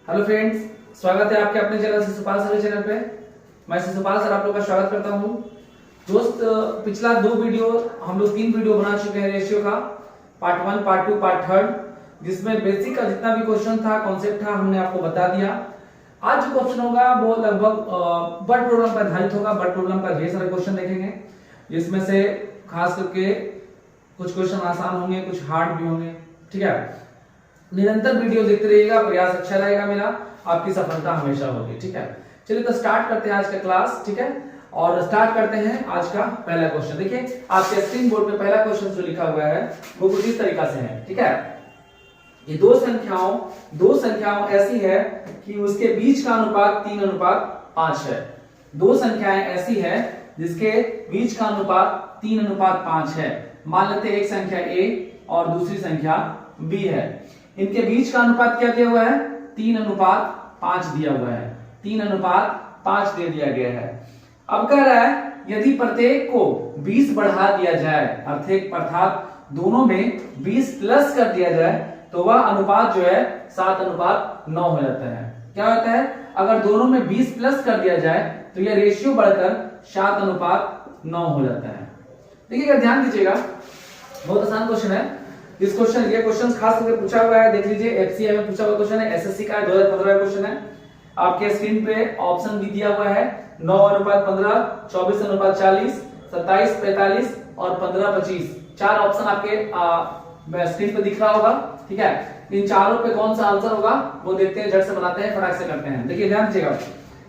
Hello friends, स्वागत है आपके अपने चैनल शिशुपाल सर चैनल पे। मैं शिशुपाल सर आप लोग का स्वागत करता हूं। दोस्त, पिछला 2 वीडियो हम लोग 3 वीडियो बना चुके हैं रेशियो का, पार्ट 1, पार्ट 2, पार्ट 3, जिसमें बेसिक का जितना भी क्वेश्चन था, कॉन्सेप्ट था, हमने आपको बता दिया। आज जो क्वेश्चन होगा वो लगभग वर्ड प्रॉब्लम पर आधारित होगा। वर्ड प्रॉब्लम का ढेर सारे क्वेश्चन देखेंगे, जिसमें से खास करके कुछ क्वेश्चन आसान होंगे, कुछ हार्ड भी होंगे। ठीक है, निरंतर वीडियो देखते रहिएगा, प्रयास अच्छा रहेगा मेरा, आपकी सफलता हमेशा होगी। ठीक है, चलिए तो स्टार्ट करते हैं आज का क्लास। ठीक है, और स्टार्ट करते हैं आज का पहला क्वेश्चन। देखिए आपके स्क्रीन बोर्ड पे पहला क्वेश्चन जो लिखा हुआ है वो कुछ इस तरीका से है। ठीक है, ये दो संख्याओं ऐसी है कि उसके बीच का अनुपात 3:5 है। दो संख्याएं ऐसी है जिसके बीच का अनुपात 3:5 है। मान लेते हैं एक संख्या A और दूसरी संख्या B है। इनके बीच का अनुपात क्या दिया हुआ है? 3:5 दिया हुआ है। 3:5 दे दिया गया है। अब कह रहा है यदि प्रत्येक को 20 बढ़ा दिया जाए, अर्थात दोनों में 20 प्लस कर दिया जाए, तो वह अनुपात जो है 7:9 हो जाता है। क्या होता है? अगर दोनों में 20 प्लस कर दिया जाए तो यह रेशियो बढ़कर 7:9 हो जाता है। देखिएगा, ध्यान दीजिएगा, बहुत आसान क्वेश्चन है। ये क्वेश्चन खास करके पूछा हुआ है, देख लीजिए, एफसीआई में पूछा हुआ क्वेश्चन है, एसएससी का 2015 क्वेश्चन है। आपके स्क्रीन पे ऑप्शन भी दिया हुआ है 9:15, 24:40, 27:45 और 15:25। 4 ऑप्शन आपके स्क्रीन पे दिख रहा होगा। ठीक है, इन चारों पे कौन सा आंसर होगा वो देखते हैं, झट से बनाते हैं, फटाक से करते हैं। देखिए ध्यान दीजिएगा,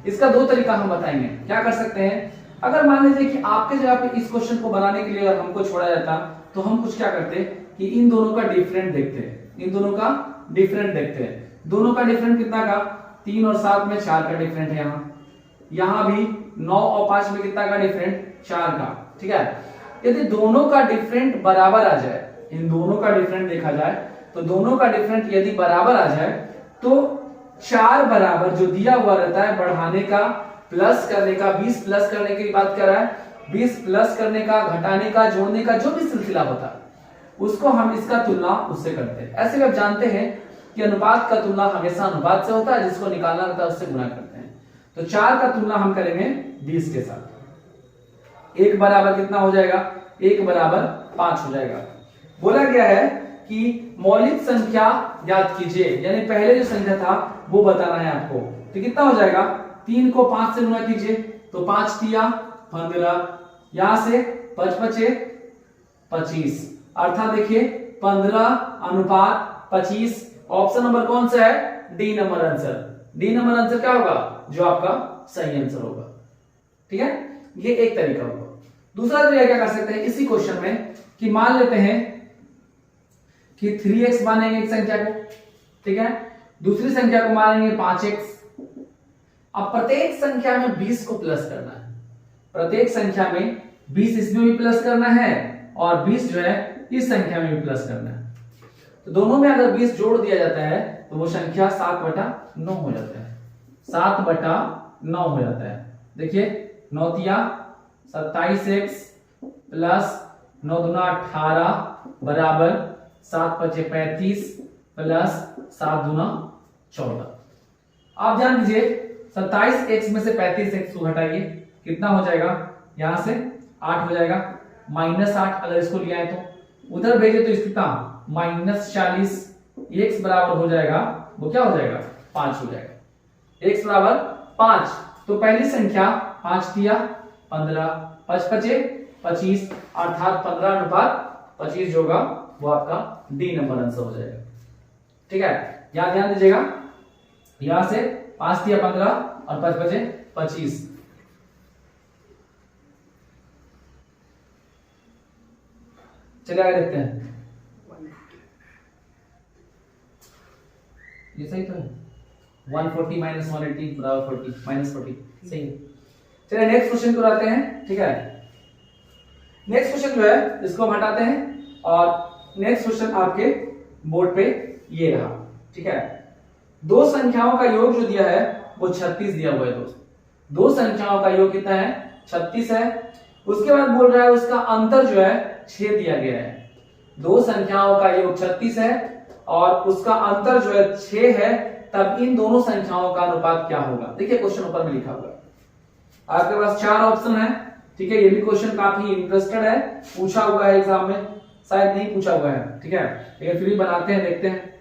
इसका 2 तरीका हम बताएंगे। क्या कर सकते हैं? अगर मान लीजिए कि आपके जगह पे इस क्वेश्चन को बनाने के लिए अगर हमको छोड़ा जाता तो हम कुछ क्या करते कि इन दोनों का डिफरेंट देखते हैं। दोनों का डिफरेंट कितना का? 3 और 7 में 4 का डिफरेंट है। यहाँ भी 9 और 5 में कितना का डिफरेंट? 4 का। ठीक है, यदि दोनों का डिफरेंट बराबर आ जाए, इन दोनों का डिफरेंट देखा जाए तो दोनों का डिफरेंट यदि बराबर आ जाए तो 4 बराबर जो दिया हुआ रहता है बढ़ाने का, प्लस करने का, 20 प्लस करने की बात कर रहा है, 20 प्लस करने का, घटाने का, जोड़ने का जो भी सिलसिला होता है उसको हम इसका तुलना उससे करते हैं। ऐसे आप जानते हैं कि अनुपात का तुलना हमेशा अनुपात से होता है, जिसको निकालना रहता है उससे गुणा करते हैं। तो 4 का तुलना हम करेंगे 20 के साथ। 1 बराबर कितना हो जाएगा? 1 बराबर 5 हो जाएगा। बोला गया है कि मौलिक संख्या याद कीजिए, यानी पहले जो संख्या था वो बताना है आपको। तो कितना हो जाएगा? 3 को 5 से गुणा कीजिए तो 5 तिया 15, यहां से 5 बचे 25, अर्थात देखिए 15:25। ऑप्शन नंबर कौन सा है? D number answer. D number answer क्या होगा? जो आपका सही आंसर होगा। ठीक है, ये एक तरीका होगा। दूसरा तरीका क्या कर सकते हैं इसी क्वेश्चन में कि मान लेते हैं कि 3x मानेंगे एक संख्या को। ठीक है, दूसरी संख्या को मानेंगे 5x। अब प्रत्येक संख्या में 20 को प्लस करना है। प्रत्येक संख्या में 20 इसमें भी प्लस करना है और 20 जो है इस संख्या में भी प्लस करना है। तो दोनों में अगर 20 जोड़ दिया जाता है तो वो संख्या 7/9 हो जाता है। 7/9 हो जाता है। देखिए 9 तिया 27x प्लस 9 दूना 18 बराबर 7×5 35 प्लस 7 दूना 14। आप ध्यान दीजिए, 27x में से 35x को घटाइए, कितना हो जाएगा? यहां से 8 हो जाएगा, -8 अगर इसको लिया है तो उधर भेजे तो कितना? -40। x बराबर हो जाएगा, वो क्या हो जाएगा? 5 हो जाएगा। x बराबर 5। तो पहली संख्या 5 तिया 15, 5 5 25, अर्थात 15:25 जो होगा वो आपका डी नंबर आंसर हो जाएगा। ठीक है, यहां ध्यान दीजिएगा, यहां से 5 तिया 15 और 5 5 25। चलिए आगे देखते हैं। ये सही तो है, 140 - 180 बराबर 40 -40 सही है। चलिए नेक्स्ट क्वेश्चन को लाते हैं। ठीक है, नेक्स्ट क्वेश्चन जो है इसको हम हटाते हैं और नेक्स्ट क्वेश्चन आपके बोर्ड पे ये रहा। ठीक है, दो संख्याओं का योग जो दिया है वो 36 दिया हुआ है दोस्त। दो संख्याओं का योग कितना है? 36 है। उसके बाद बोल रहा है उसका अंतर जो है 6 दिया गया है। दो संख्याओं का योग 36 है और उसका अंतर जो है 6 है, तब इन दोनों संख्याओं का अनुपात क्या होगा। देखिए क्वेश्चन ऊपर में लिखा हुआ है, आपके पास 4 ऑप्शन है। ठीक है, ये भी क्वेश्चन काफी इंटरेस्टेड है, पूछा हुआ है एग्जाम में, शायद नहीं पूछा हुआ है। ठीक है, लेकिन फिर भी बनाते हैं, देखते हैं।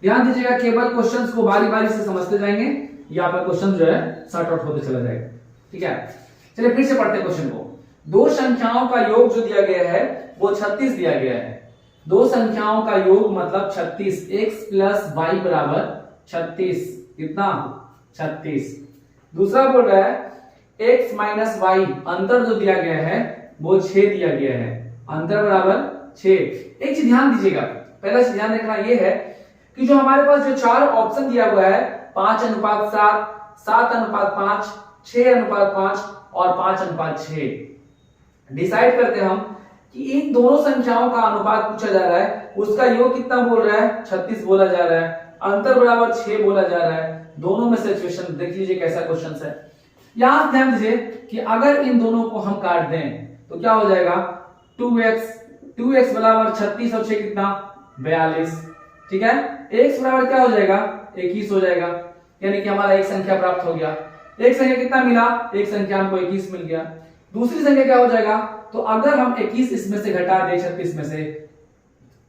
ध्यान दीजिएगा, केवल क्वेश्चंस को बारी बारी से समझते जाएंगे, ये आपका क्वेश्चन जो है सॉर्ट आउट होते चला जाएगा। ठीक है, चलिए फिर से पढ़ते हैं क्वेश्चन को। दो संख्याओं का योग जो दिया गया है वो 36 दिया गया है। दो संख्याओं का योग मतलब 36, x प्लस वाई बराबर 36, कितना 36। दूसरा बोल रहा है x माइनस वाई, अंतर जो दिया गया है वो 6 दिया गया है, अंतर बराबर 6। एक चीज ध्यान दीजिएगा, पहला चीज ध्यान रखना ये है कि जो हमारे पास जो 4 ऑप्शन दिया हुआ है 5:7, 7:5, 6:5 और 5:6, डिसाइड करते हैं हम कि इन दोनों संख्याओं का अनुपात पूछा जा रहा है, उसका योग कितना बोल रहा है 36 बोला जा रहा है, अंतर बराबर 6 बोला जा रहा है। दोनों में सिचुएशन देख लीजिए कैसा क्वेश्चन है। यहां ध्यान दीजिए कि अगर इन दोनों को हम काट दें तो क्या हो जाएगा 2x बराबर 36 और 6 कितना 42। ठीक है, x बराबर क्या हो जाएगा 21 हो जाएगा, यानी कि हमारा एक संख्या प्राप्त हो गया। एक संख्या कितना मिला, एक संख्या हमको 21 मिल गया। दूसरी संख्या क्या हो जाएगा, तो अगर हम 21 इसमें से घटा दें 36 में से,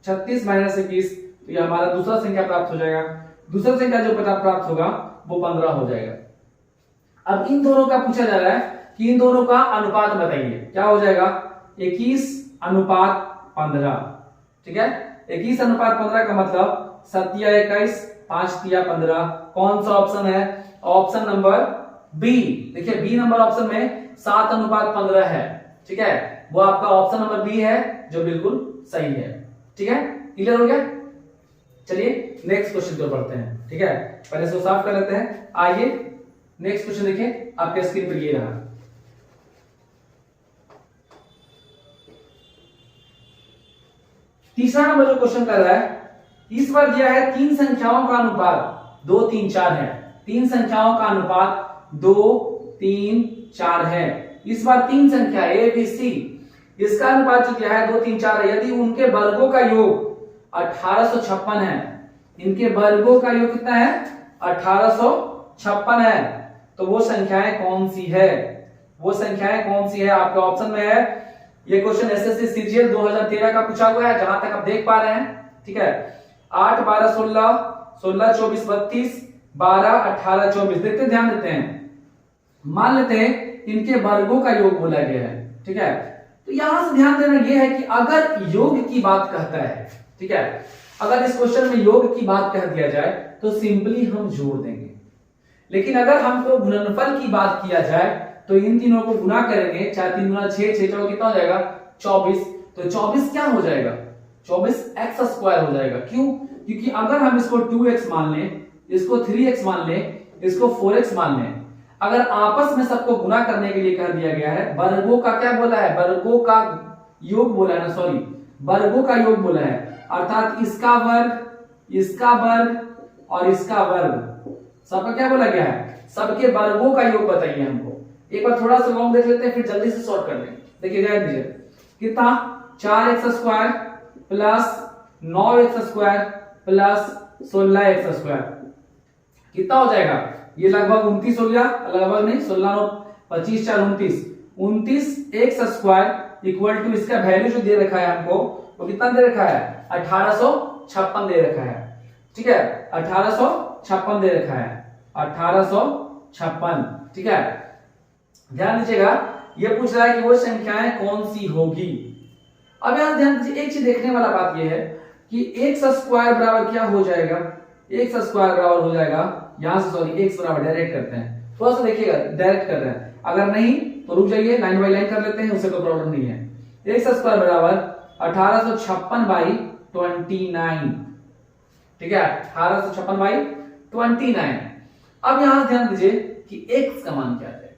36 माइनस 21, तो ये हमारा दूसरा संख्या प्राप्त हो जाएगा। दूसरा संख्या जो प्राप्त होगा वो 15 हो जाएगा। अब इन दोनों का पूछा जा रहा है कि इन दोनों का अनुपात बताइए, क्या हो जाएगा 21:15। ठीक है, 21:15 का मतलब 7 या 21, 5 या 15। कौन सा ऑप्शन है, ऑप्शन नंबर बी। देखिए बी नंबर ऑप्शन में 7:15 है। ठीक है, वो आपका ऑप्शन नंबर बी है जो बिल्कुल सही है। ठीक है, क्लियर हो गया। चलिए नेक्स्ट क्वेश्चन को पढ़ते हैं। ठीक है, पहले इसको साफ कर लेते हैं। आइए नेक्स्ट क्वेश्चन देखिए, आपके स्क्रीन पर ये रहा। तीसरा नंबर जो क्वेश्चन कर रहा है, इस बार दिया है 3 संख्याओं का अनुपात 2, 3, 4 है। 3 संख्याओं का अनुपात 2, 3, 4 है। इस बार 3 संख्या ए बी सी, इसका अनुपात जो दिया है 2, 3, 4 है। यदि उनके वर्गों का योग 1856 है, इनके वर्गों का योग कितना है 1856 है, तो वो संख्याएं कौन सी है, वो संख्याएं कौन सी है आपके ऑप्शन में है। ये क्वेश्चन एसएससी सीजीएल 2013 का पूछा हुआ है, जहां तक आप देख पा रहे हैं। ठीक है, 8, 12, 16, 16, 24, 32, 12, 18, 24। देखते ध्यान देते हैं, मान लेते हैं इनके वर्गों का योग बोला गया है। ठीक है, तो यहां से ध्यान देना यह है कि अगर योग की बात कहता है, ठीक है, अगर इस क्वेश्चन में योग की बात कह दिया जाए तो सिंपली हम जोड़ देंगे। लेकिन अगर हमको गुणनफल की बात किया जाए तो इन तीनों को गुना करेंगे, 4 3 गुना 6, 6 4 कितना हो जाएगा 24। तो 24 क्या हो जाएगा 24x² हो जाएगा। क्यों, क्योंकि अगर हम इसको 2x मान लें, इसको 3x मान लें, इसको 4x मान लें, अगर आपस में सबको गुना करने के लिए कह दिया गया है, वर्गों का क्या बोला है, वर्गों का योग बोला है ना, सॉरी वर्गों का योग बोला है, अर्थात इसका वर्ग और इसका वर्ग, सबका क्या बोला गया है, सबके वर्गों का योग बताइए हमको। एक बार थोड़ा सा लॉन्ग देख लेते हैं, फिर जल्दी से सॉल्व कर लेंगे। देखिए ध्यान दीजिए, कितना 4x² plus 9x² plus 16x², कितना हो जाएगा, ये लगभग 29 हो गया, लगभग नहीं, 16 9 25 4 29, 29x² इक्वल टू इसका वैल्यू जो दे रखा है हमको, वो कितना दे रखा है 1856 दे रखा है। ठीक है, 1856 दे रखा है, 1856। ठीक है, ध्यान दीजिएगा, ये पूछ रहा है कि वो संख्याएं कौन सी होगी। अब यहां ध्यान दीजिए, एक चीज देखने वाला बात यह है कि x² बराबर क्या हो जाएगा, x² बराबर हो जाएगा, यहां से सॉरी x बराबर डायरेक्ट करते हैं, थोड़ा सा देखिएगा, डायरेक्ट कर रहे हैं, अगर नहीं तो रुक जाइए, लाइन बाय लाइन कर लेते हैं, उससे कोई प्रॉब्लम नहीं है। x² बराबर 1856/29। ठीक है, 1856/29। अब यहां ध्यान दीजिए कि x का मान क्या है।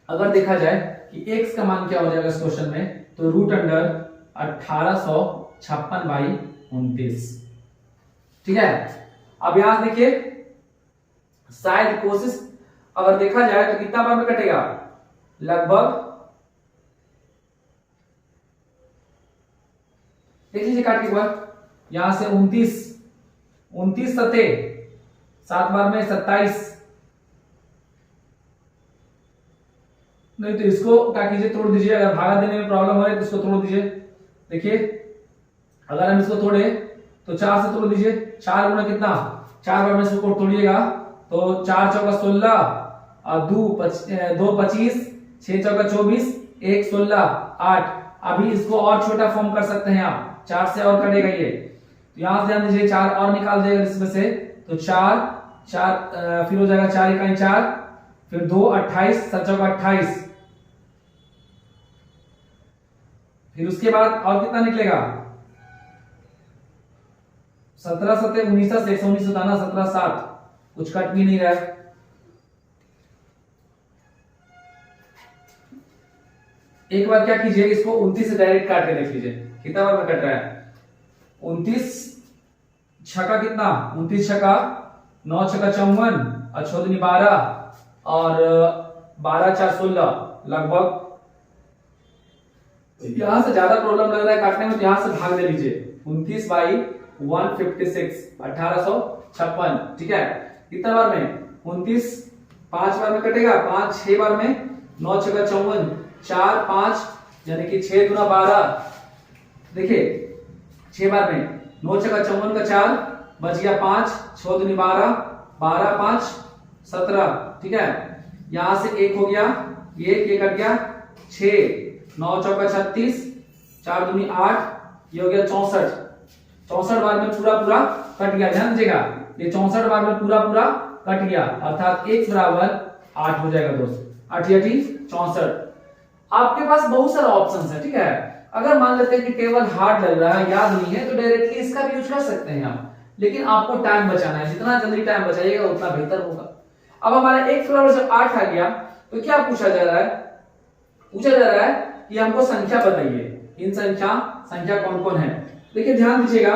अगर देखा जाए कि x का मान क्या हो जाएगा इस क्वेश्चन में, तो √1856/29। ठीक है, अब यहां देखिए, शायद कोशिश अगर देखा जाए तो कितना बार में कटेगा, लगभग देख लीजिए काट के एक बार, यहां से 29, 29 सते 7 बार में 27। नहीं तो इसको क्या कीजिए, तोड़ दीजिए। अगर भागा देने में प्रॉब्लम हो रही है तो इसको तोड़ दीजिए। देखिए अगर हम इसको तोड़े तो 4 से तोड़ दीजिए। 4 गुना कितना, 4 बार में इसको तोड़िएगा तो 4 चौका 16 और 2 25, 6 चौका 24, 1 16 8। अभी इसको और छोटा फॉर्म कर सकते हैं आप, 4 से और कटेगा ये, तो यहां से ध्यान दीजिए 4 और निकाल देगा इसमें से, तो 4 फिर हो जाएगा 4 इकाई 4, फिर 2 28, 7 चौका 28। फिर उसके बाद और कितना निकलेगा, 17 सते 19, 19 बताना, 17 7, कुछ कट भी नहीं रहा है। एक बार क्या कीजिए, इसको 29 से डायरेक्ट काट के देख लीजिए कितना बार में कट रहा है। 29 छका कितना, 29 छका 9 छका 54 और 6 दूनी 12 और 12 4 16 लगभग। यहां से ज्यादा प्रॉब्लम लग रहा है काटने में तो यहां से भाग दे लीजिए। 29 बाई 156 1856, ठीक है। कितना बार में, 29 5 बार में कटेगा, 5 6 बार में, 9 छका 54, 4 5 यानी कि 6 गुना 12। देखिए 6 बार में 9 छका 54 का 4 बच गया 5, 6 दूनी 12, 12 5 17, ठीक है। यहां से 1 हो गया, ये कट गया, 6 9 चौका 36, 4 दूनी 8, ये हो गया 64। 64 बार में पूरा पूरा कट गया, ध्यान दीजिएगा ये 64 बार में पूरा पूरा कट गया, अर्थात x बराबर 8 हो जाएगा दोस्त। 8 64। आपके पास बहुत सारा ऑप्शन है, ठीक है। अगर मान लेते हैं कि टेबल हार्ड लग रहा है, याद नहीं है, तो डायरेक्टली इसका भी यूज कर सकते हैं आप, लेकिन आपको टाइम बचाना है, जितना जल्दी टाइम बचाइएगा उतना बेहतर होगा। अब हमारा x बराबर जब 8 आ गया तो क्या पूछा जा रहा है, पूछा जा रहा है कि हमको संख्या बताइए, इन संख्या कौन कौन है। देखिए ध्यान दीजिएगा,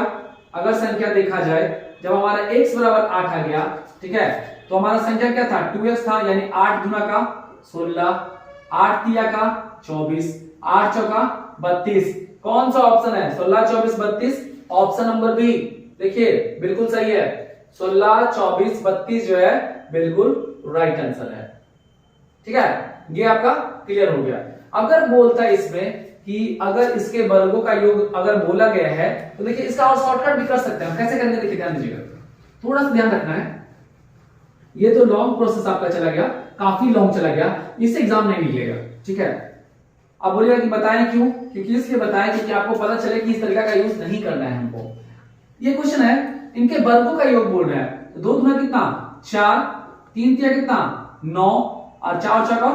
अगर संख्या देखा जाए, जब हमारा x बराबर 8 आ गया, ठीक है, तो हमारा संख्या क्या था, 2x था, यानी 8 गुना का 16, 8 तिया का 24, 8 चौका 32। कौन सा ऑप्शन है, 16 24 32, ऑप्शन नंबर बी। देखिए बिल्कुल सही है, 16 24 32 जो है बिल्कुल राइट आंसर है, ठीक है। ये आपका क्लियर हो गया। अगर बोलता है इसमें कि अगर इसके वर्गों का योग अगर बोला गया है तो देखिए इसका और शॉर्टकट भी कर सकते हैं। कैसे करेंगे, देखिए ध्यान दीजिएगा, थोड़ा सा ध्यान रखना है। ये तो लॉन्ग प्रोसेस आपका चला गया, काफी लॉन्ग चला गया, इससे एग्जाम नहीं मिलेगा, ठीक है। अब बोलिएगा कि बताएं क्यों, क्योंकि इसलिए बताएं कि आपको पता चले कि इस तरीका का यूज नहीं करना है हमको। ये क्वेश्चन है, इनके वर्गों का योग बोल रहा है, तो 2 गुना कितना 4, 3 तिया कितना 9 और 4 चौका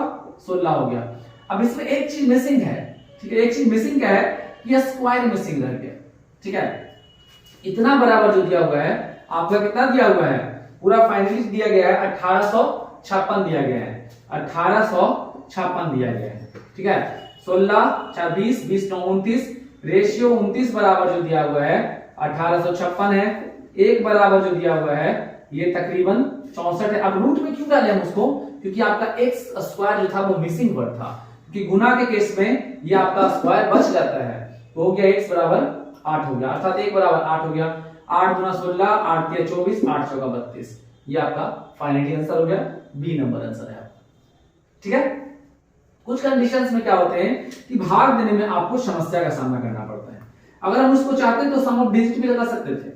16 हो गया। अब इसमें एक चीज मिसिंग है, ठीक है। एक चीज मिसिंग क्या है, ये स्क्वायर मिसिंग रह गया, ठीक है। इतना बराबर जो दिया हुआ है आपका, कितना दिया हुआ है, पूरा फाइनली दिया गया है 1856 दिया गया है, 1856 दिया गया है, ठीक है। 16 4 20 20 9 29, रेशियो 29 बराबर जो दिया हुआ है 1856 है। एक बराबर जो दिया हुआ है ये तकरीबन 64 है। अब रूट में क्यों डाले हम उसको, क्योंकि आपका एक्स स्क्वायर जो था वो मिसिंग वर्ड था, क्योंकि गुना के केस में ये आपका स्क्वायर बच जाता है, तो हो गया x बराबर 8 हो गया, अर्थात 1 बराबर 8 हो गया। 8 गुना 16, 8 तिया 24, 8 चौका 32, ये आपका फाइनली आंसर हो गया, बी नंबर आंसर है आपका, ठीक है। कुछ कंडीशंस में क्या होते हैं कि भाग देने में आपको समस्या का सामना करना पड़ता है। अगर हम उसको चाहते तो सम ऑफ डिजिट भी लगा सकते थे,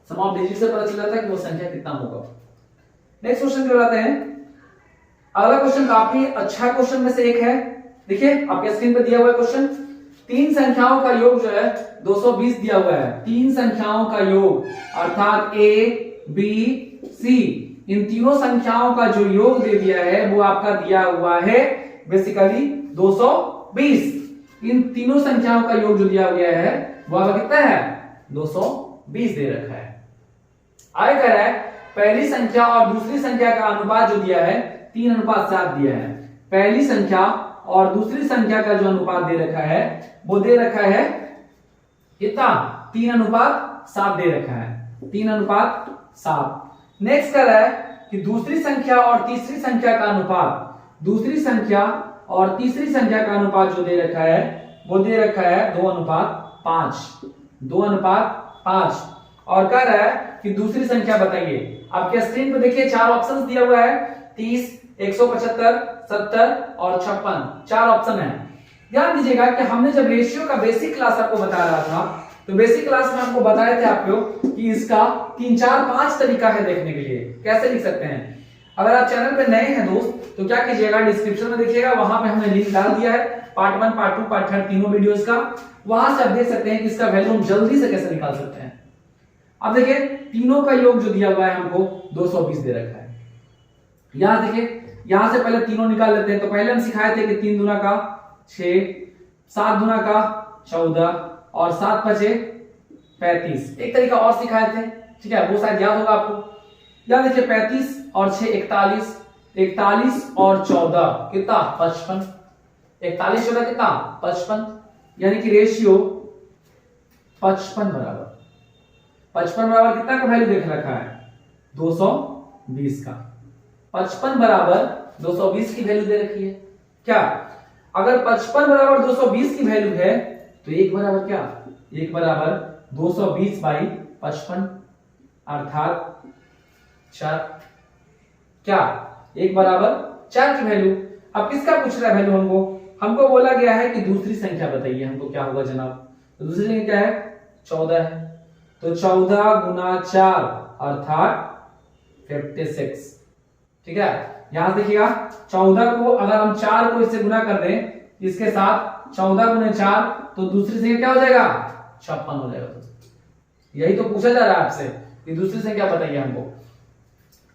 सम ऑफ डिजिट से पता चल जाता है कि वो संख्या कितना होगा। नेक्स्ट क्वेश्चन करवाते हैं। अगला क्वेश्चन काफी अच्छा क्वेश्चन में से एक है, देखिए आपके स्क्रीन पर दिया हुआ है क्वेश्चन। 3 संख्याओं का योग जो है 220 दिया हुआ है। 3 संख्याओं का योग अर्थात a b c, इन तीनों संख्याओं का जो योग दे दिया है वो आपका दिया हुआ है बेसिकली 220। इन तीनों संख्याओं का योग जो दिया गया है वो आपका कितना है, 220 दे रखा है। आगे कह रहा है पहली संख्या और दूसरी संख्या का अनुपात जो दिया है 3:7 दिया है। पहली संख्या और दूसरी संख्या का जो अनुपात दे रखा है वो दे रखा है कितना, 3:7 दे रखा है, 3:7। नेक्स्ट कह रहा है कि दूसरी संख्या और तीसरी संख्या का अनुपात, दूसरी संख्या और तीसरी संख्या का अनुपात जो दे रखा है वो दे रखा है 2:5, 2:5 5 और कह रहा है कि दूसरी संख्या बताइए। आपके स्क्रीन पे देखिए 4 ऑप्शंस दिया हुआ है, 30, 175, 70 और 56, 4 ऑप्शन है। ध्यान दीजिएगा कि हमने जब रेशियो का बेसिक क्लास आपको बता रहा था, तो बेसिक क्लास में आपको बताए थे आपको कि इसका 3, 4, 5 तरीका है देखने के लिए कैसे लिख सकते हैं। अगर आप चैनल पे नए हैं दोस्त तो क्या कीजिएगा, डिस्क्रिप्शन में देखिएगा, वहां पे हमने लिंक डाल दिया है पार्ट 1, पार्ट 2, पार्ट 3 तीनों वीडियोस का। वहां से आप देख सकते हैं कि इसका वैल्यू हम जल्दी से कैसे निकाल सकते हैं। अब देखिए तीनों का योग जो दिया हुआ है हमको 220 दे रखा है। यहां देखिए, यहां से पहले तीनों निकाल लेते हैं। तो पहले हम सिखाए थे कि 3 दूना का 6, 7 दूना का 14 और 7 बचे 35। एक तरीका और सिखाए थे, ठीक है, वो शायद याद होगा आपको। याद देखिए 35 और 6 41, 41 और 14 कितना 55, 41 14 कितना 55, यानी कि रेशियो 55 बराबर 55 बराबर कितना का वैल्यू देख रखा है 220 का। 55 बराबर 220 की वैल्यू दे रखी है। क्या अगर 55 बराबर 220 की वैल्यू है तो 1 बराबर क्या, 1 बराबर 220 बाई 55 अर्थात 4। क्या 1 बराबर 4 की वैल्यू। अब किसका पूछ रहा है वैल्यू हमको बोला गया है कि दूसरी संख्या बताइए हमको क्या होगा जनाब। तो दूसरी संख्या क्या है 14 है। तो 14 गुना 4 अर्थात 56। ठीक है, यहां देखिएगा 14 को अगर हम 4 को इससे गुना कर दें इसके साथ 14 गुना 4 तो दूसरी संख्या क्या हो जाएगा 56 हो जाएगा। यही तो पूछा जा रहा है आपसे कि दूसरी संख्या बताइए हमको।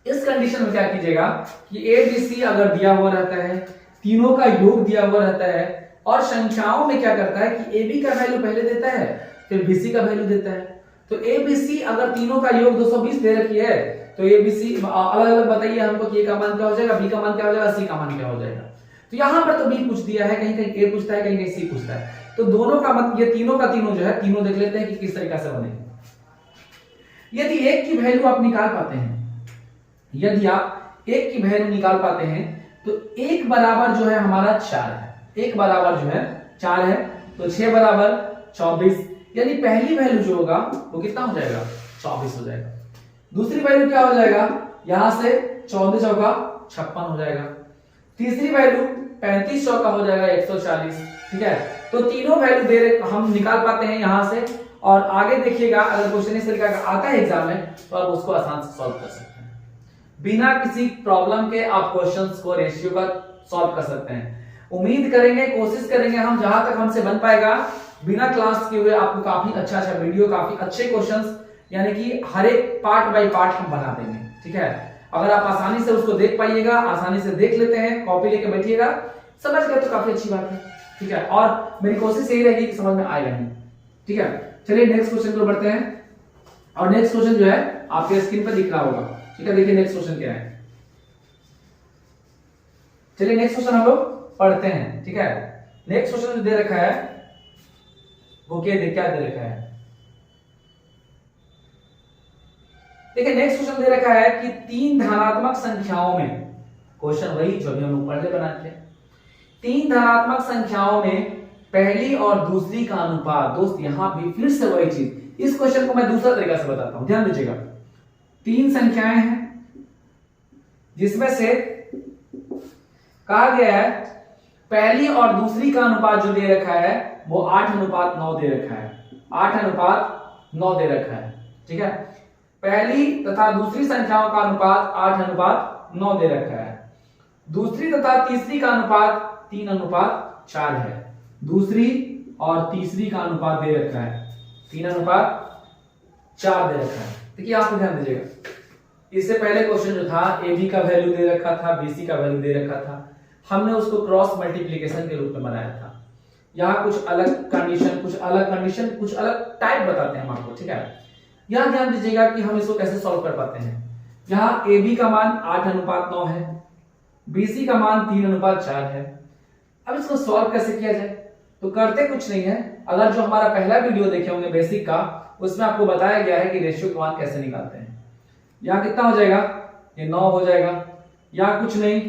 इस कंडीशन में क्या कीजिएगा कि ए बी सी अगर दिया हुआ रहता है, तीनों का योग दिया हुआ रहता है और संख्याओं में क्या करता है कि ए बी का वैल्यू पहले देता है फिर बी सी का वैल्यू देता है। तो ए बी सी अगर तीनों का योग 220 दे रखी है तो ए बी सी अलग अलग बताइए हमको कि ए का मान क्या हो जाएगा, बी का मान क्या हो जाएगा, सी का मान क्या हो जाएगा। तो यहां पर तो बी पूछ दिया है, कहीं कहीं ए पूछता है, कहीं कहीं सी पूछता है। तो दोनों का मतलब ये तीनों का तीनों जो है तीनों देख लेते हैं कि किस तरीके से बनेंगे। यदि एक की वैल्यू आप निकाल पाते हैं, यदि आप एक की वैल्यू निकाल पाते हैं तो एक बराबर जो है हमारा 4 है, एक बराबर जो है 4 है। तो 6 बराबर 24, यानी पहली वैल्यू जो होगा वो कितना हो जाएगा 24 हो जाएगा। दूसरी वैल्यू क्या हो जाएगा, यहां से 14 चौका 56 हो जाएगा। तीसरी वैल्यू 35 चौका हो जाएगा 140। ठीक है, तो तीनों वैल्यू दे हम निकाल पाते हैं यहां से। और आगे देखिएगा अगर क्वेश्चन इस तरीके का आता है एग्जाम में तो आप उसको आसान से सॉल्व कर सकते हैं। बिना किसी प्रॉब्लम के आप क्वेश्चंस को रेशियो का सॉल्व कर सकते हैं। उम्मीद करेंगे, कोशिश करेंगे हम जहां तक हमसे बन पाएगा बिना क्लास के हुए आपको काफी अच्छा वीडियो, काफी अच्छे क्वेश्चंस यानी कि हर एक पार्ट बाय पार्ट हम बना देंगे। ठीक है, अगर आप आसानी से उसको देख पाइएगा, आसानी से देख लेते हैं, कॉपी लेके बैठिएगा, समझ गए तो काफी अच्छी बात है। ठीक है, और मेरी कोशिश यही रहेगी कि समझ में आएगा नहीं। ठीक है, चलिए नेक्स्ट क्वेश्चन को बढ़ते हैं। और नेक्स्ट क्वेश्चन जो है आपके स्क्रीन पर दिख रहा होगा। ठीक है, देखिए नेक्स्ट क्वेश्चन क्या है। चलिए नेक्स्ट क्वेश्चन हम लोग पढ़ते हैं। ठीक है, नेक्स्ट क्वेश्चन जो दे रखा है वो क्या दे रखा है, देखिए नेक्स्ट क्वेश्चन दे रखा है कि 3 धनात्मक संख्याओं में, क्वेश्चन वही जो भी हम लोग पहले बनाते थे, 3 धनात्मक संख्याओं में पहली और दूसरी का अनुपात। दोस्त यहां भी फिर से वही चीज, इस क्वेश्चन को मैं दूसरा तरीका से बताता हूं, ध्यान दीजिएगा। 3 संख्याएं हैं जिसमें से कहा गया है पहली और दूसरी का अनुपात जो दे रखा है वो 8:9 दे रखा है, 8:9 दे रखा है। ठीक है, पहली तथा दूसरी संख्याओं का अनुपात 8:9 दे रखा है। दूसरी तथा तीसरी का अनुपात 3:4 है। दूसरी और तीसरी का अनुपात दे रखा है 3:4 दे रखा है। देखिए आपको ध्यान दीजिएगा, इससे पहले क्वेश्चन जो था ए बी का वैल्यू दे रखा था, बी सी का वैल्यू दे रखा था, हमने उसको क्रॉस मल्टीप्लिकेशन के रूप में बनाया था। यहाँ कुछ अलग कंडीशन, कुछ अलग टाइप बताते हैं हम आपको। ठीक है, यहाँ ध्यान दीजिएगा कि हम इसको कैसे सॉल्व कर पाते हैं। यहाँ ए बी का मान 8:9 है, बी सी का मान 3:4 है। अब इसको सॉल्व कैसे किया जाए, तो करते कुछ नहीं है। अगर जो हमारा पहला वीडियो देखे होंगे बेसिक का, उसमें आपको बताया गया है कि रेशियो का मान कैसे निकालते हैं। यहाँ कितना हो जाएगा, ये 9 हो जाएगा, यहाँ कुछ नहीं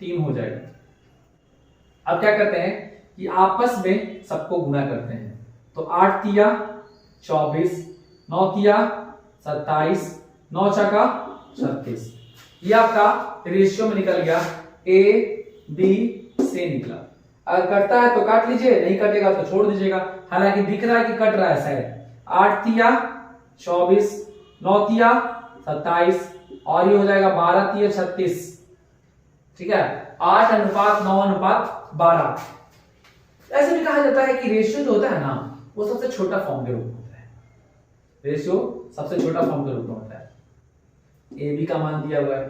3 हो जाएगा। अब क्या करते हैं कि आपस में सबको गुना करते हैं। तो 8 तिया 24, 9 तिया 27, 9 छका 36। ये आपका रेशियो में निकल गया, ए बी से निकला। अगर कटता है तो काट लीजिए, नहीं कटेगा तो छोड़ दीजिएगा। हालांकि दिख रहा है कि कट रहा है शायद। 8 तिया 24, 9 तिया 27 और ये हो जाएगा 12 तिया 36। ठीक है, 8:9:12। ऐसे भी कहा जाता है कि रेशियो जो होता है ना वो सबसे छोटा फॉर्म के रूप में होता है। रेशियो सबसे छोटा फॉर्म के रूप में होता है। ए बी का मान दिया हुआ है,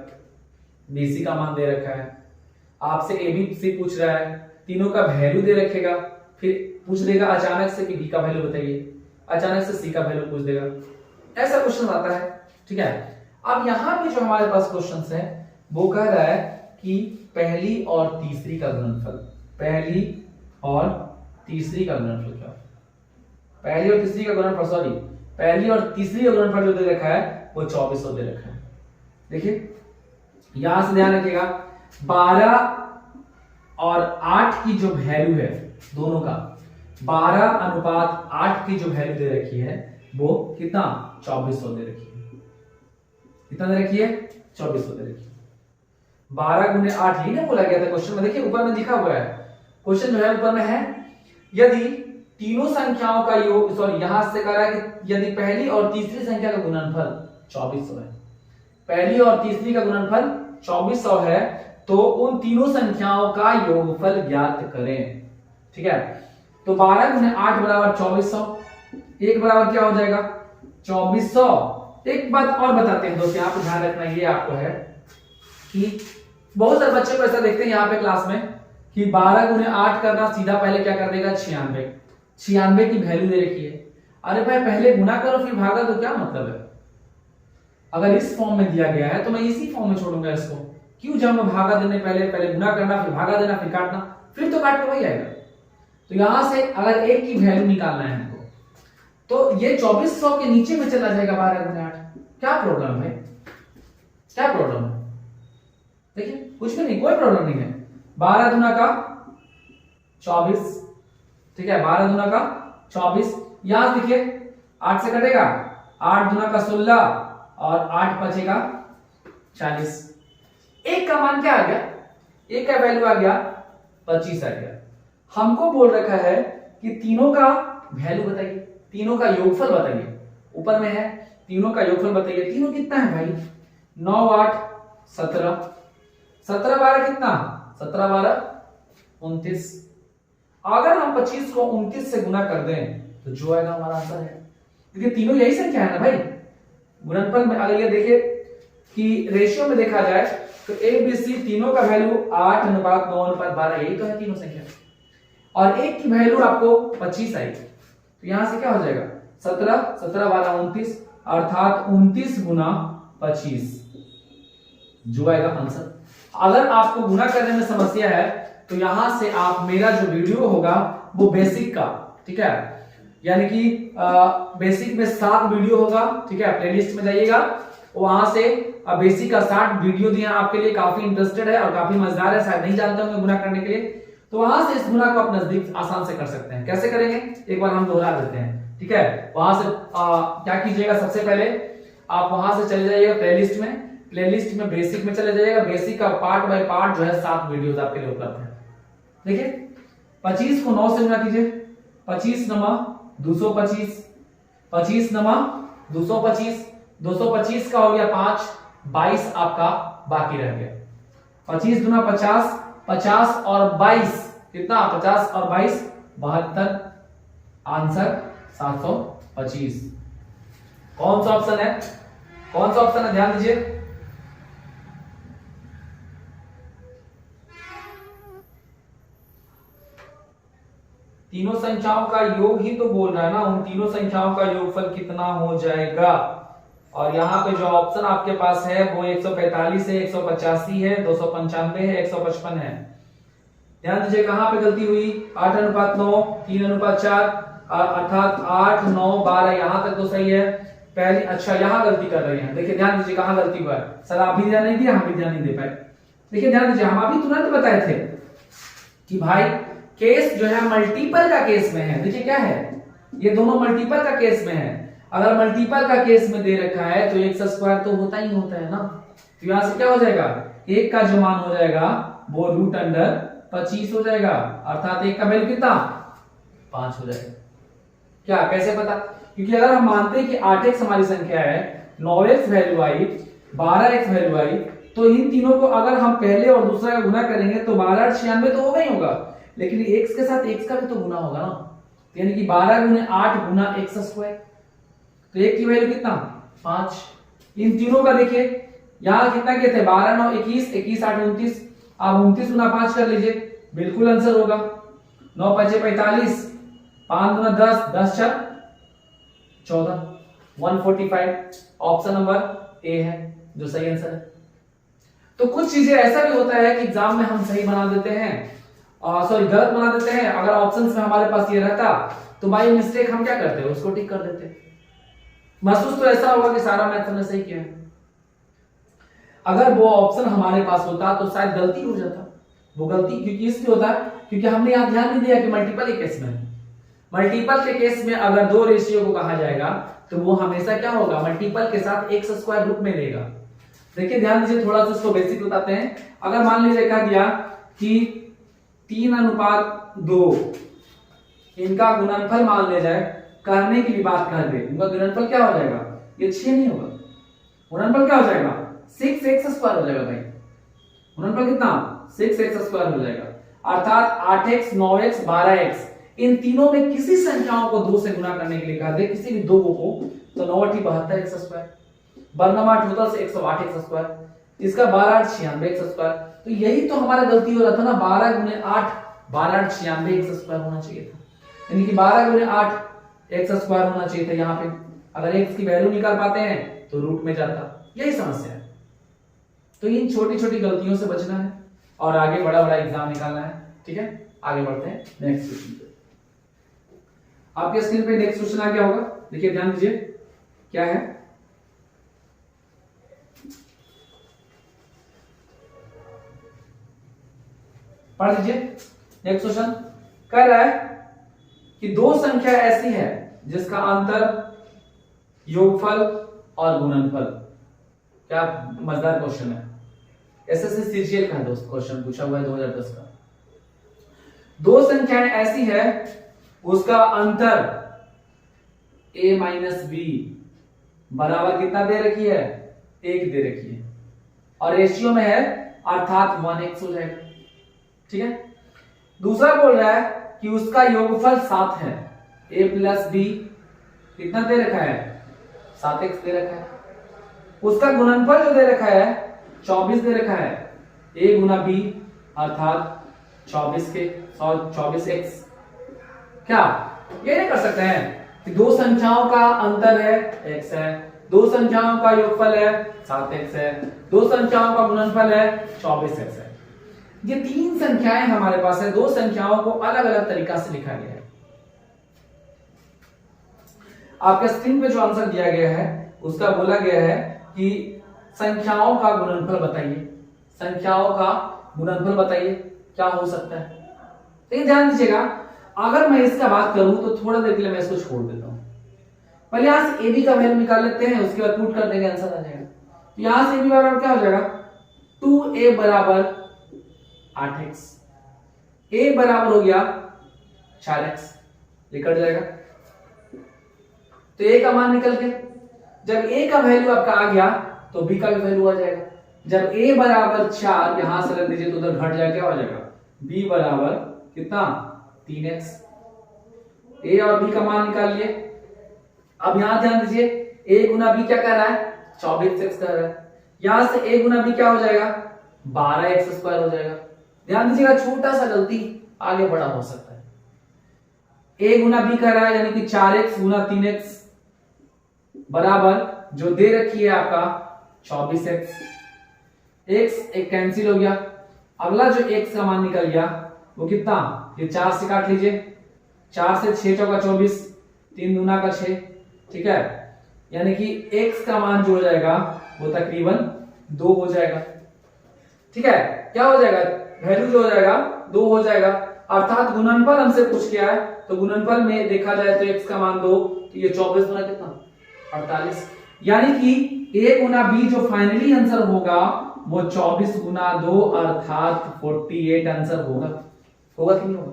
बी सी का मान दे रखा है, आपसे ए बी सी पूछ रहा है, तीनों का वैल्यू दे रखेगा, फिर पूछ देगा अचानक से कि बी का वैल्यू बताइए, अचानक से सी का वैल्यू पूछ देगा। ऐसा क्वेश्चन आता है। ठीक है, अब यहां पे जो हमारे पास क्वेश्चन है वो कह रहा है कि पहली और तीसरी का गुणनफल, पहली और तीसरी का गुणनफल क्या? पहली और तीसरी का गुणनफल, सॉरी पहली और तीसरी का गुणनफल जो दे रखा है वो 2400 दे रखा है। देखिए यहां से ध्यान रखिएगा, 12 और 8 की जो वैल्यू है दोनों का, 12:8 की जो वैल्यू दे रखी है वो कितना? 2400 दे रखी है। कितना दे रखी है? 2400 दे रखी है। 12 गुने 8 ही ना बोला गया था क्वेश्चन में। देखिए ऊपर में लिखा हुआ है, क्वेश्चन जो है ऊपर में है, यदि तीनों संख्याओं का योग, सॉरी यहां से कह रहा है कि यदि पहली और तीसरी संख्या का गुणनफल 2400 है, पहली और तीसरी का गुणनफल 2400 है, तो उन तीनों संख्याओं का योगफल ज्ञात करें। ठीक है, तो 12 गुने 8 बराबर 2400, एक बराबर क्या हो जाएगा? 2400। एक बात और बताते हैं दोस्तों, यहाँ पे ध्यान रखना ये आपको है कि बहुत सारे बच्चे को ऐसा देखते हैं यहाँ पे क्लास में कि 12 गुने 8 करना, सीधा पहले क्या कर देगा? 96। 96 की वैल्यू दे रखी है। अरे भाई पहले गुना करो फिर भागा तो क्या मतलब है? अगर इस फॉर्म में दिया गया है तो मैं इसी फॉर्म में छोड़ूंगा इसको। क्यों जब मैं भागा देने पहले गुना करना, फिर भागा देना, फिर काटना, फिर तो काट के वही आएगा। तो यहां से अगर एक की वैल्यू निकालना है हमको, तो ये 2400 के नीचे में चला जाएगा 12 गुने 8। क्या प्रॉब्लम है? क्या प्रॉब्लम है? देखिए कुछ भी नहीं, कोई प्रॉब्लम नहीं है। 12 दूना का 24, ठीक है, 12 दूना का 24। यहां देखिए 8 से कटेगा, 8 दूना का 16 और 8 बचेगा 40। एक का मान क्या आ गया? एक का वैल्यू आ गया 25 आ गया। हमको बोल रखा है कि तीनों का वैल्यू बताइए, तीनों का योगफल बताइए। ऊपर में है तीनों का योगफल बताइए। तीनों कितना है भाई? 9 8 17, 17 12 कितना? 17 12 29। अगर हम 25 को 29 से गुना कर दें तो जो आएगा हमारा आंसर है, क्योंकि तीनों यही संख्या है ना भाई। गुणनफल में अगर ये देखिए कि रेशियो में देखा जाए तो ए बी सी तीनों का वैल्यू 8:9:12, यही तो है तीनों संख्या। और एक की वैल्यू आपको 25 आई, तो यहां से क्या हो जाएगा? 17 17 12 29, अर्थात 29 गुना 25 जो आएगा आंसर। अगर आपको गुना करने में समस्या है तो यहां से आप मेरा जो वीडियो होगा वो बेसिक का, ठीक है, यानी कि बेसिक में 7 वीडियो होगा, ठीक है, प्लेलिस्ट में जाइएगा, वहां से बेसिक का 60 वीडियो दिया आपके लिए। काफी इंटरेस्टेड है और काफी मजेदार है, शायद नहीं जानते होंगे गुना करने के लिए, तो वहां से इस गुना को आप नजदीक आसान से कर सकते हैं। कैसे करेंगे एक बार हम दोहरा देते हैं, ठीक है। वहां से क्या कीजिएगा, सबसे पहले आप वहां से चले जाइएगा प्लेलिस्ट में, प्लेलिस्ट में बेसिक में चले जाइएगा। बेसिक का पार्ट बाय पार्ट जो है 7 वीडियोस आपके लिए उपलब्ध है। देखिए 25 को 9 से गुना कीजिए, 25 नमा 225, 25 नमा 225, 225 का हो गया 5, 22 आपका बाकी रह गया। 25 दुना 50, 50 और 22 कितना? 50 और 22 72, आंसर 725। कौन सा ऑप्शन है? कौन सा ऑप्शन है? ध्यान दीजिए। तीनों संख्याओं का योग ही तो बोल रहा है ना, उन तीनों संख्याओं का योगफल कितना हो जाएगा। और यहाँ पे जो ऑप्शन आपके पास है वो 145 है, 185 है, 295 है, 155 है। ध्यान दीजिए कहां पे गलती हुई? 8:9, 3:4, अर्थात 8 9 12, यहां तक तो सही है। पहली अच्छा यहां गलती कर रहे हैं, देखिए ध्यान दीजिए कहां गलती हुआ है। सर आप भी ध्यान नहीं दिया, हम भी ध्यान नहीं दे पाए। देखिए ध्यान दीजिए, हम अभी तुरंत बताए थे कि भाई केस जो है मल्टीपल का केस में है। देखिए क्या है, ये दोनों मल्टीपल का केस में है। अगर मल्टीपल का केस में दे रखा है तो एक्स स्क्वायर तो होता ही होता है ना। तो यहां से क्या हो जाएगा, एक का जो मान हो जाएगा वो रूट अंडर 25 हो जाएगा, अर्थात एक का वैल्यू कितना 5 हो जाएगा। क्या कैसे पता, क्योंकि अगर हम मानते हैं कि 8x हमारी संख्या है, 9x वैल्यू आई, 12x वैल्यू आई, तो इन तीनों को अगर हम पहले और दूसरा का गुना करेंगे तो 12 8 96 तो होगा ही होगा, लेकिन x के साथ x का भी तो गुना होगा ना, यानी कि 12 गुने 8 गुना x स्क्वायर, तो एक की वैल्यू कितना 5। इन तीनों का देखिए यहां कितना कहते हैं 12 9 21, 21 8 29, आप 29 गुना 5 कर लीजिए, बिल्कुल आंसर होगा 9 5 45, 5 गुना 10, 10 4 14, 145। ऑप्शन नंबर ए है जो सही आंसर है। तो कुछ चीजें ऐसा भी होता है कि एग्जाम में हम सही बना देते हैं, सॉरी गलत बना देते हैं। अगर ऑप्शंस में हमारे पास ये रहता तो बाय मिस्टेक हम क्या करते हैं, उसको टिक कर देते। महसूस तो ऐसा होगा कि सारा मैथ हमने सही किया है, अगर वो ऑप्शन हमारे पास होता तो शायद गलती हो जाता। वो गलती क्योंकि इसलिए होता क्योंकि हमने यहां ध्यान नहीं दिया कि मल्टीपल के केस में, मल्टीपल के केस में अगर दो रेशियो को कहा जाएगा तो वो हमेशा क्या होगा, मल्टीपल के साथ एक्स स्क्वायर रूप में लेगा। देखिए ध्यान दीजिए, थोड़ा सा इसको बेसिक बताते हैं। अगर मान लीजिए कहा दिया कि 3:2 इनका गुणनफल मान लिया जाए, करने की भी बात कर दे, उनका गुणनफल क्या हो जाएगा, ये 6 नहीं होगा, गुणनफल क्या हो जाएगा 6x स्क्वायर हो जाएगा भाई। गुणनफल कितना 6x स्क्वायर हो जाएगा, अर्थात 8x 9x 12x इन तीनों में किसी संख्याओं को 2 से गुना करने के लिए कहा दे, किसी भी दो को, तो 9 8 72x स्क्वायर, 12 टोटल से 108x स्क्वायर, इसका 12 8 96x स्क्वायर। तो यही तो हमारा गलती हो रहा था ना, 12 गुने 8 12 8 96x स्क्वायर होना चाहिए था, यानी कि 12 गुने 8 x स्क्वायर होना चाहिए था। यहाँ पे अगर x की वैल्यू निकाल पाते हैं तो रूट में जाता, यही समस्या है। तो इन छोटी छोटी गलतियों से बचना है और आगे बड़ा बड़ा एग्जाम निकालना है। ठीक है, आगे बढ़ते हैं नेक्स्ट क्वेश्चन पे। आपके स्क्रीन पे नेक्स्ट क्वेश्चन आ गया होगा, देखिए ध्यान दीजिए क्या है। पढ़ लीजिए नेक्स्ट क्वेश्चन। कह रहा है कि दो संख्या ऐसी है जिसका अंतर योगफल और गुणनफल, क्या मजेदार क्वेश्चन है, एसएससी सीजीएल का है दोस्त, क्वेश्चन पूछा हुआ है 2010 का। दो संख्याएं ऐसी है उसका अंतर a माइनस बी बराबर कितना दे रखी है, 1 दे रखी है, और रेशियो में है अर्थात 1x हो जाएगा। ठीक है, दूसरा बोल रहा है कि उसका योगफल 7 है, a प्लस बी कितना दे रखा है 7x दे रखा है, उसका गुणनफल जो दे रखा है 24 दे रखा है, a गुना b अर्थात 24x। क्या ये नहीं कर सकते हैं कि दो संख्याओं का अंतर है x है, दो संख्याओं का योगफल है 7x है, दो संख्याओं का गुणनफल है 24x है। ये तीन संख्याएं हमारे पास है, दो संख्याओं को अलग अलग तरीका से लिखा गया है। आपके स्क्रीन पे जो आंसर दिया गया है उसका बोला गया है कि संख्याओं का गुणनफल बताइए, संख्याओं का गुणनफल बताइए क्या हो सकता है। लेकिन ध्यान दीजिएगा, अगर मैं इसका बात करूं तो थोड़ा देर के लिए मैं इसको छोड़ देता हूं। पहले यहां से ए बी का वैल्यू निकाल लेते हैं, उसके बाद पुट कर देंगे, आंसर आ जाएगा। तो यहां से ए बी बराबर क्या हो जाएगा 2a बराबर 8x, a बराबर हो गया 4x, ये कट जाएगा तो a का मान निकल गया। जब a का वैल्यू आपका आ गया तो b का भी वैल्यू आ जाएगा। जब a बराबर 4 यहां से रख दीजिए तो उधर घट जाएगा, क्या हो जाएगा b बराबर कितना 3x। a और b का मान निकाल लिए। अब यहां ध्यान दीजिए a गुना b क्या कह रहा है 24x कह रहा है, यहां से a गुना b क्या हो जाएगा 12x स्क्वायर हो जाएगा। ध्यान दीजिएगा, छोटा सा गलती आगे बड़ा हो सकता है। a गुना b कह रहा है यानी कि 4x गुना 3x बराबर जो दे रखी है आपका 24x, x एक कैंसिल हो गया। अगला जो x का मान निकल गया वो कितना, ये 4 से काट लीजिए, 4 से 6 चौका 24, 3 दूना का 6, ठीक है, यानी कि x का मान जो हो जाएगा वो तकरीबन 2 हो जाएगा। ठीक है, क्या हो जाएगा वैल्यू जो हो जाएगा 2 हो जाएगा, अर्थात गुणनफल हमसे पूछ किया है तो गुणनफल में देखा जाए तो x का मान 2, तो ये 24 गुना कितना 48, यानी कि a गुना b जो फाइनली आंसर होगा वो 24 गुना 2 अर्थात 48 आंसर होगा। होगा कि नहीं होगा?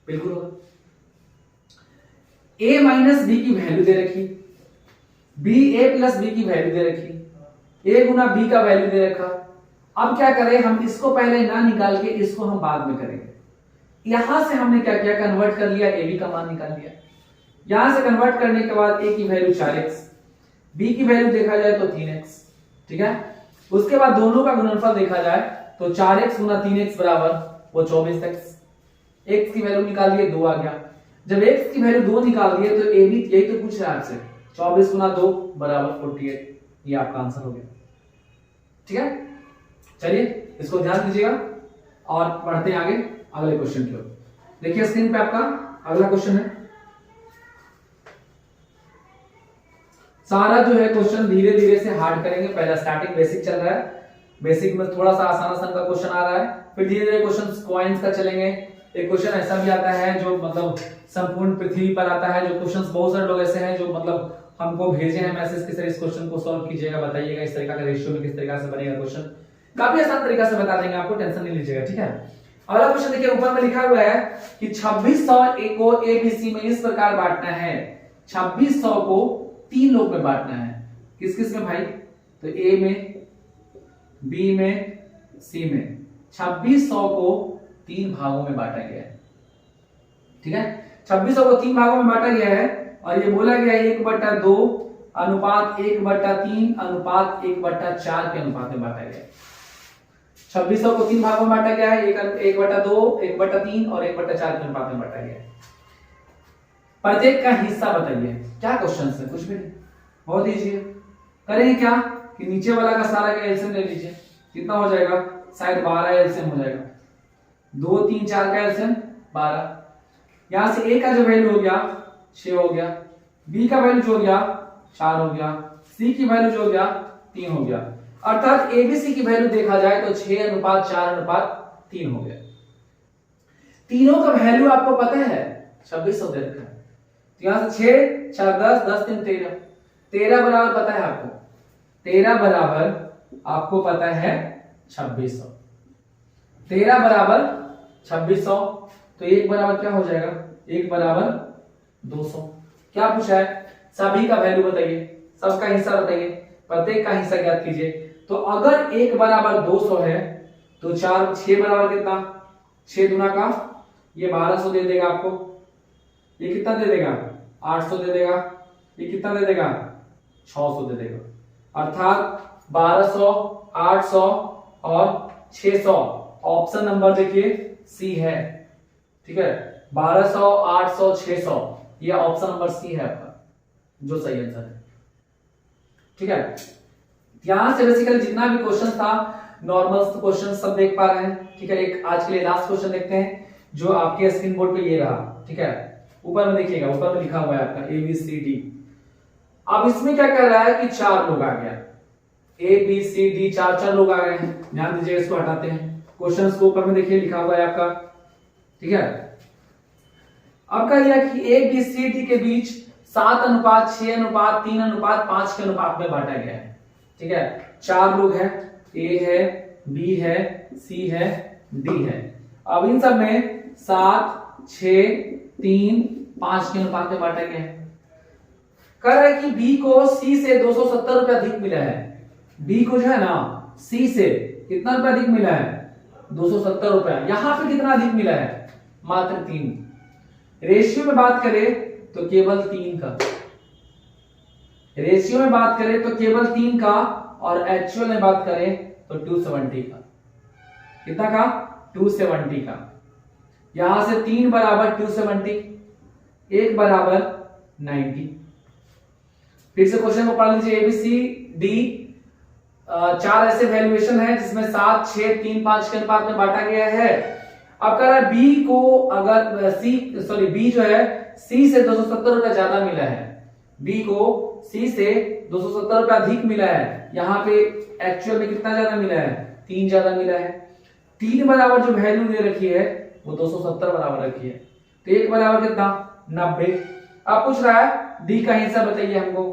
बिल्कुल होगा। a माइनस बी की वैल्यू दे रखी, b a प्लस बी की वैल्यू दे रखी, a गुना b का वैल्यू दे रखा। अब क्या करें, हम इसको पहले ना निकाल के इसको हम बाद में करेंगे। यहां से हमने क्या किया, कन्वर्ट कर लिया, a b का मान निकाल लिया। यहां से कन्वर्ट करने के बाद a की वैल्यू 4x, b की वैल्यू देखा जाए तो 3x, ठीक है। उसके बाद दोनों का गुणनफल देखा जाए तो 4x गुना 3x बराबर वो 24x, x की वैल्यू निकाल दिए 2 आ गया। जब x की वैल्यू 2 निकाल दिए तो a भी यही तो पूछ रहा है आपसे, 24 गुना 2 बराबर 48, ये आपका आंसर हो गया। ठीक है, चलिए इसको ध्यान दीजिएगा और बढ़ते हैं आगे अगले क्वेश्चन की ओर। देखिए स्क्रीन पे आपका अगला क्वेश्चन है। सारा जो है क्वेश्चन धीरे धीरे से हार्ड करेंगे, पहला स्टार्टिंग बेसिक चल रहा है, बेसिक में थोड़ा सा आसान आसान का क्वेश्चन आ रहा है, फिर धीरे धीरे क्वेश्चन कॉइंस का चलेंगे। एक क्वेश्चन ऐसा भी आता है जो मतलब संपूर्ण पृथ्वी पर आता है, जो क्वेश्चंस बहुत सारे लोग ऐसे हैं जो मतलब हमको भेजे हैं मैसेज कि सर इस क्वेश्चन को सॉल्व कीजिएगा, बताइएगा इस तरीका का रेशियो में किस तरीका से बनेगा क्वेश्चन। काफी आसान तरीका से बता देंगे आपको, टेंशन नहीं लीजिएगा। ठीक है, अगला क्वेश्चन देखिए, ऊपर में लिखा हुआ है कि 2600 को एबीसी में इस प्रकार बांटना है। 2600 को 3 लोग में बांटना है, किस किस में भाई, तो ए में, बी में, सी में। 2600 को 3 भागों में बांटा गया है। ठीक है, 2600 को 3 भागों में बांटा गया है और ये बोला गया है 1/2 अनुपात 1/3 अनुपात 1/4 के अनुपात में बांटा गया है। 2600 को 3 भागों में बांटा गया है, 1/2, 1/3 और 1/4 के अनुपात में बांटा गया है। प्रत्येक का हिस्सा बताइए। क्या क्वेश्चन है, कुछ भी नहीं, बहुत इजी है। करेंगे क्या कि नीचे वाला का सारा का एलसीएम ले लीजिए, कितना हो जाएगा, शायद 12 एलसीएम हो जाएगा। 2 3 4 का एलसीएम 12। यहां से ए का जो वैल्यू हो गया 6 हो गया, बी का वैल्यू जो हो गया 4 हो गया, सी की वैल्यू जो हो गया 3 हो गया। अर्थात एबीसी की वैल्यू देखा जाए तो 6:4:3 हो गया। तीनों का वैल्यू आपको पता है 2600 दे रखा है, तो यहां से 6 4 10 10 3 13, 13 बराबर पता है आपको, 13 बराबर आपको पता है 2600, 13 बराबर 2600, तो 1 बराबर क्या हो जाएगा, 1 बराबर 200। क्या पूछा है, सभी का वैल्यू बताइए, सबका हिस्सा बताइए, प्रत्येक का हिस्सा ज्ञात कीजिए। तो अगर 1 बराबर 200 है तो 6 बराबर कितना, 6 दुना का ये 1200 दे देगा आपको, ये कितना दे देगा 800 दे देगा, ये कितना दे देगा 600 दे देगा। अर्थात 1200, 800 और 600, ऑप्शन नंबर देखिए सी है। ठीक है, 1200, 800, 600, ये ऑप्शन नंबर सी है आपका जो सही आंसर है। ठीक है, यहां से बेसिकली जितना भी क्वेश्चन था नॉर्मल क्वेश्चन सब देख पा रहे हैं। ठीक है, एक आज के लिए लास्ट क्वेश्चन देखते हैं जो आपके स्क्रीन बोर्ड पे ये रहा। ठीक है, ऊपर में देखिएगा, ऊपर में लिखा हुआ है आपका ए बी सी डी। अब इसमें क्या कर रहा है कि 4 लोग आ गया, ए बी सी डी 4 लोग आ गए हैं। ध्यान दीजिए, इसको हटाते हैं, क्वेश्चन को ऊपर में देखिए लिखा हुआ है आपका। ठीक है, अब कह दिया कि ए बी सी डी के बीच 7:6:3:5 के अनुपात में बांटा गया है। ठीक है, 4 लोग हैं, ए है, बी है, सी है, डी है। अब इन सब में 7, 6, 3, 5 के अनुपात में बांटा गया है। कह रहा है कि बी को सी से 270 रुपए अधिक मिला है। बी को जो है ना सी से कितना रुपया अधिक मिला है, 270 रुपया। यहां पे कितना अधिक मिला है, मात्र 3। रेशियो में बात करें तो केवल 3 का, रेशियो में बात करें तो केवल 3 का, और एक्चुअल में बात करें तो 270 का। कितना का, 270 का। यहां से 3 बराबर 270, 1 बराबर 90। फिर से क्वेश्चन को पढ़ लीजिए, एबीसी डी 4 ऐसे वैल्यूएशन है जिसमें 7, 6, 3, 5 के अनुपात में बांटा गया है। अब कह रहा है बी को अगर बी जो है सी से 270 रुपया ज्यादा मिला है, बी को सी से 270 रुपया अधिक मिला है। यहाँ पे एक्चुअल में कितना ज्यादा मिला है, 3 ज्यादा मिला है। 3 बराबर जो वैल्यू दे रखी है वो 270 बराबर रखी है, तो 1 बराबर कितना 90। अब पूछ रहा है डी का हिस्सा बताइए हमको,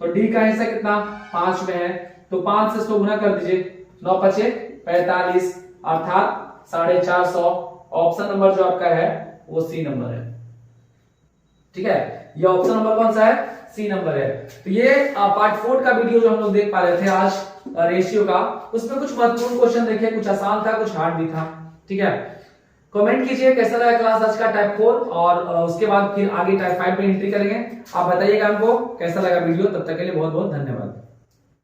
तो डी का हिस्सा कितना 5 में है, तो 5 से इसको गुना कर दीजिए, 9 पचे 45 अर्थात 450। ऑप्शन नंबर जो आपका है वो सी नंबर है। ठीक है, ये ऑप्शन नंबर कौन सा है, सी नंबर है। तो ये पार्ट 4 का वीडियो जो हम लोग देख पा रहे थे आज रेशियो का, उसमें कुछ महत्वपूर्ण क्वेश्चन देखे, कुछ आसान था कुछ हार्ड भी था। ठीक है, कमेंट कीजिए कैसा लगा क्लास आज का टाइप 4, और उसके बाद फिर आगे टाइप 5 पे एंट्री करेंगे। आप बताइएगा हमको कैसा लगा वीडियो। तब तक के लिए बहुत बहुत धन्यवाद।